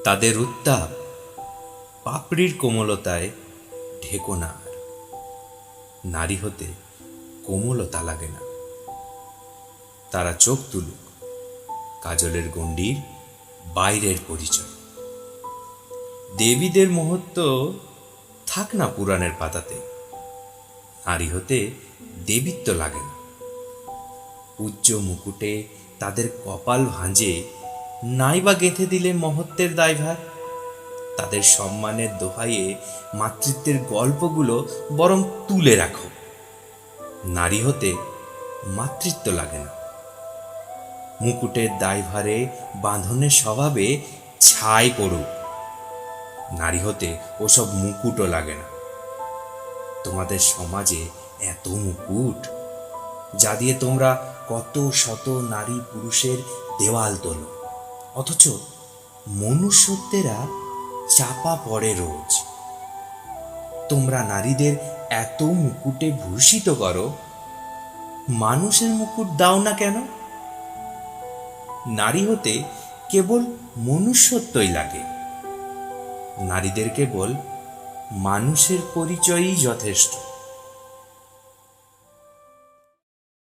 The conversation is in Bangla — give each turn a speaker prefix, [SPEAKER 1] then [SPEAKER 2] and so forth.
[SPEAKER 1] তাদের উত্তাপ পাপড়ির কোমলতায় ঢেকো না আর। নারী হতে কোমলতা লাগে না। তারা চোখ তুলুক কাজলের গণ্ডির বাইরের পরিচয়। দেবীদের মহত্ব থাক না পুরাণের পাতাতে। নারী হতে দেবীত্ব লাগে না। উচ্চ মুকুটে তাদের কপাল ভাঁজে নাই বা গেঁথে দিলে মহত্বের দায়ভার। তাদের সম্মানের দোহাইয়ে মাতৃত্বের গল্পগুলো বরং তুলে রাখো। নারী হতে মাতৃত্ব লাগে না। মুকুটের দায়ভারে বাঁধনের স্বভাবে ছাই পড়ুক। নারী হতে ওসব মুকুটও লাগে না। তোমাদের সমাজে এত মুকুট, যা দিয়ে তোমরা কত শত নারী পুরুষের দেওয়াল তোলো, অথচ মনুষ্যত্বেরা চাপা পড়ে রোজ। তোমরা নারীদের এত মুকুটে ভূষিত করো, মানুষের মুকুট দাও না কেন? নারী হতে কেবল মনুষ্যত্বই লাগে। নারীদের কেবল মানুষের পরিচয়ই যথেষ্ট।